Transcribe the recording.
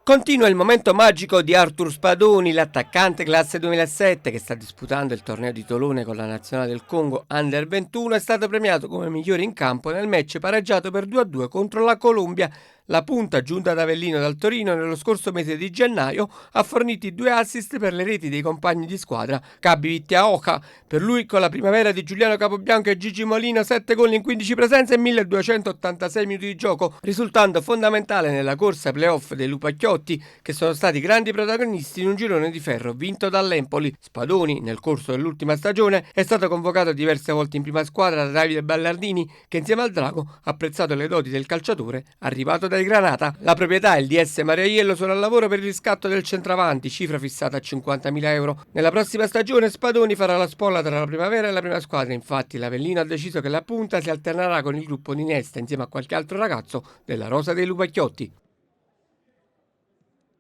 Continua il momento magico di Arthur Spadoni, l'attaccante classe 2007 che sta disputando il torneo di Tolone con la nazionale del Congo Under 21. È stato premiato come migliore in campo nel match pareggiato per 2-2 contro la Colombia. La punta, giunta da Avellino dal Torino nello scorso mese di gennaio, ha fornito 2 assist per le reti dei compagni di squadra Gabi Vittiaoca. Per lui, con la primavera di Giuliano Capobianco e Gigi Molino, 7 gol in 15 presenze e 1286 minuti di gioco, risultando fondamentale nella corsa playoff dei Lupacchiotti, che sono stati grandi protagonisti in un girone di ferro vinto dall'Empoli. Spadoni, nel corso dell'ultima stagione, è stato convocato diverse volte in prima squadra da Davide Ballardini, che insieme al Drago ha apprezzato le doti del calciatore arrivato dai Granata. La proprietà e il DS Maria Iello sono al lavoro per il riscatto del centravanti, cifra fissata a 50.000 euro. Nella prossima stagione Spadoni farà la spolla tra la primavera e la prima squadra, infatti l'Avellino ha deciso che la punta si alternerà con il gruppo di Nesta insieme a qualche altro ragazzo della rosa dei Lupacchiotti.